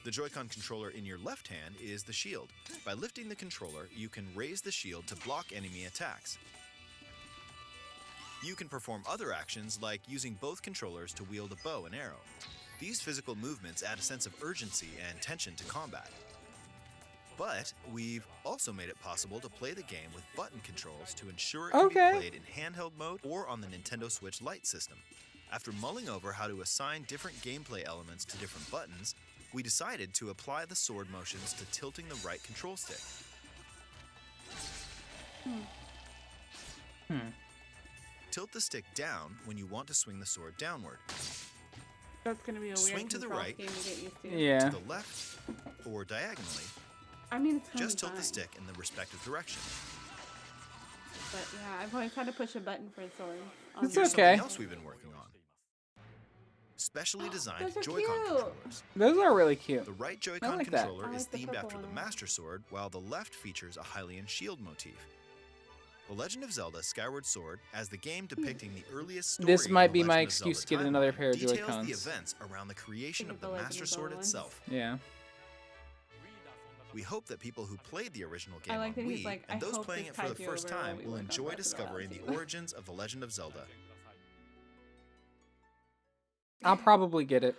The Joy-Con controller in your left hand is the shield. By lifting the controller, you can raise the shield to block enemy attacks. You can perform other actions like using both controllers to wield a bow and arrow. These physical movements add a sense of urgency and tension to combat. But we've also made it possible to play the game with button controls to ensure it can be played in handheld mode or on the Nintendo Switch Lite system. After mulling over how to assign different gameplay elements to different buttons, we decided to apply the sword motions to tilting the right control stick. Tilt the stick down when you want to swing the sword downward. That's gonna be a weird Swing to the control right, scheme to get used to. Yeah. to the left, or diagonally. I mean, it's gonna Just be tilt the fine. stick in the respective direction. But yeah, I've always had to push a button for a sword. It's Here's okay. something else we've been working on. Specially designed Those are Joy-Con cute. controllers. Those are really cute. The right I Joy-Con like that. controller I is like the themed purple after the one. Master Sword, while the left features a Hylian shield motif. The Legend of Zelda Skyward Sword, as the game depicting the earliest story This in might the be my Legend of excuse Zelda to get timeline, another pair of details the Joy-Cons. events around the creation Think of of the the Legend Master of Sword Zelda ones. itself. Yeah. We hope that people who played the original game I like on that he's Wii like, and I those hope playing this it for the tied you first over while time we will work on enjoy Breath of the discovering Wild the 2. origins of the Legend of Zelda. I'll probably get it.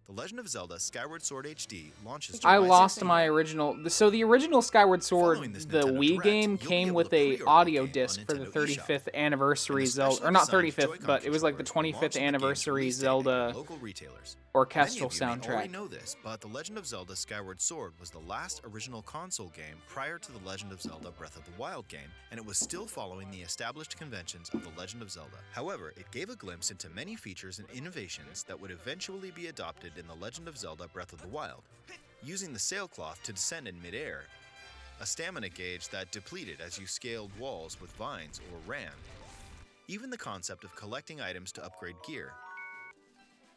The Legend of Zelda Skyward Sword HD launches I July lost 16th. my original. So the original Skyward Sword, Following this the Nintendo Wii Direct, game you'll be came able with to a pre-order the audio game on disc for the Nintendo eShop. 35th anniversary And the Zelda, or not specially 35th, designed but it was like the Joy-Con controllers 25th will launch the game's anniversary release date at Zelda local retailers. orchestral Many of you may already soundtrack. know this, but The Legend of Zelda Skyward Sword was the last original console game prior to The Legend of Zelda Breath of the Wild game, and it was still following the established conventions of The Legend of Zelda. However, it gave a glimpse into many features and innovations that would eventually be adopted in The Legend of Zelda Breath of the Wild. Using the sailcloth to descend in midair, a stamina gauge that depleted as you scaled walls with vines or ran, even the concept of collecting items to upgrade gear.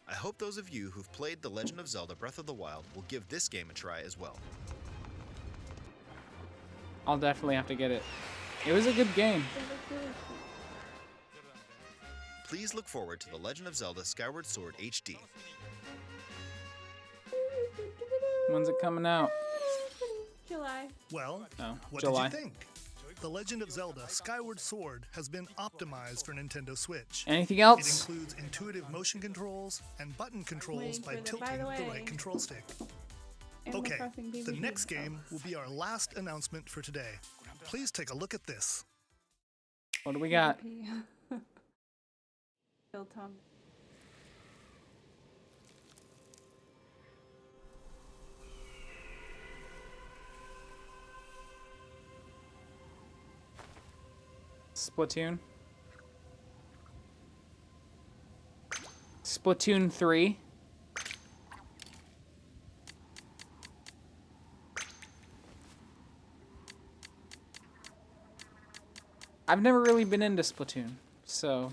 I hope those of you who've played The Legend of Zelda Breath of the Wild will give this game a try as well. I'll definitely have to get it. It was a good game. Please look forward to The Legend of Zelda Skyward Sword HD. When's it coming out? July. Well, what July. did you think? The Legend of Zelda Skyward Sword has been optimized for Nintendo Switch. Anything else? It includes intuitive motion controls and button controls Waiting by for the- tilting by the the way, right control stick. Animal Okay, Crossing the DVD next comes. game will be our last announcement for today. Please take a look at this. What do we got? Bill Tom. Splatoon. Splatoon 3. I've never really been into Splatoon, so...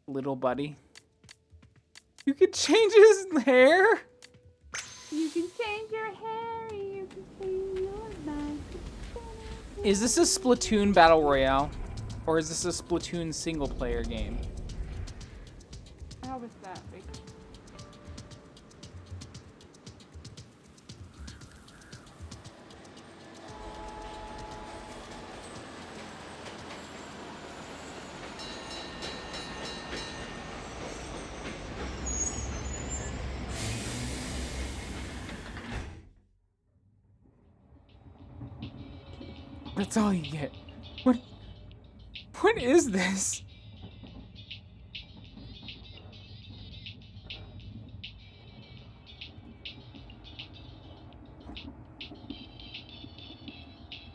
Little buddy. You could change his hair? You can change your hair. You can change your life. Is this a Splatoon Battle Royale? Or is this a Splatoon single player game? How was that? Big? That's all you get. What is this?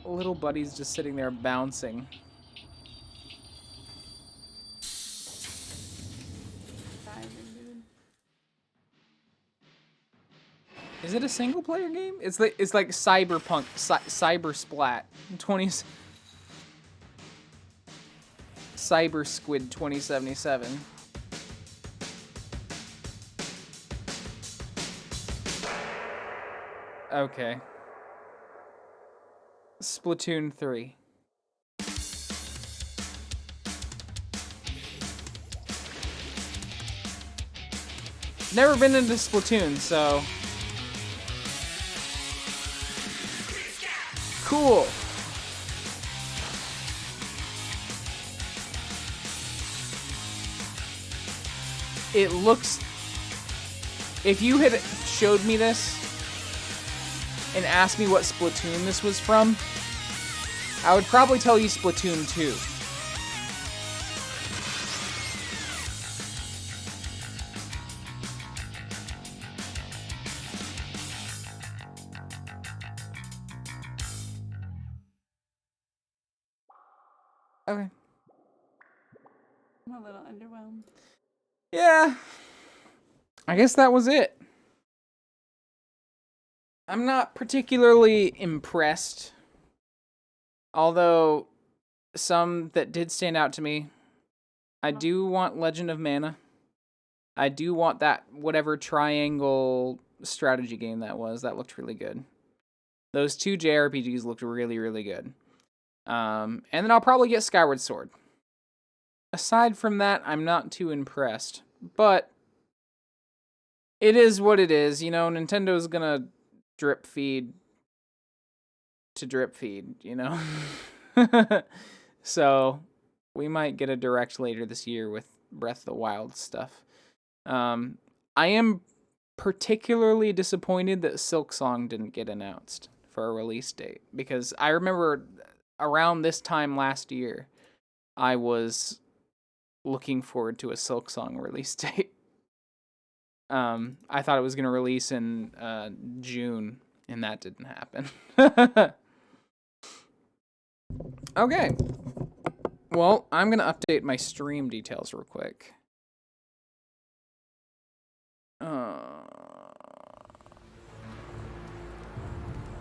Little buddy's just sitting there bouncing. Is it a single player game? It's like Cyberpunk, Cyber Splat 20 Cyber Squid 2077. Okay. Splatoon 3. Never been into Splatoon, so... Cool. It looks... If you had showed me this and asked me what Splatoon this was from, I would probably tell you Splatoon 2. Okay. I'm a little underwhelmed. Yeah. I guess that was it. I'm not particularly impressed. Although, some that did stand out to me. I do want Legend of Mana. I do want that whatever triangle strategy game that was. That looked really good. Those two JRPGs looked really, really good. And then I'll probably get Skyward Sword. Aside from that, I'm not too impressed. But it is what it is. You know, Nintendo's gonna drip feed to drip feed, you know? So, we might get a direct later this year with Breath of the Wild stuff. I am particularly disappointed that Silksong didn't get announced for a release date. Because I remember around this time last year, I was looking forward to a Silksong release date. I thought it was going to release in June, and that didn't happen. Okay. Well, I'm going to update my stream details real quick.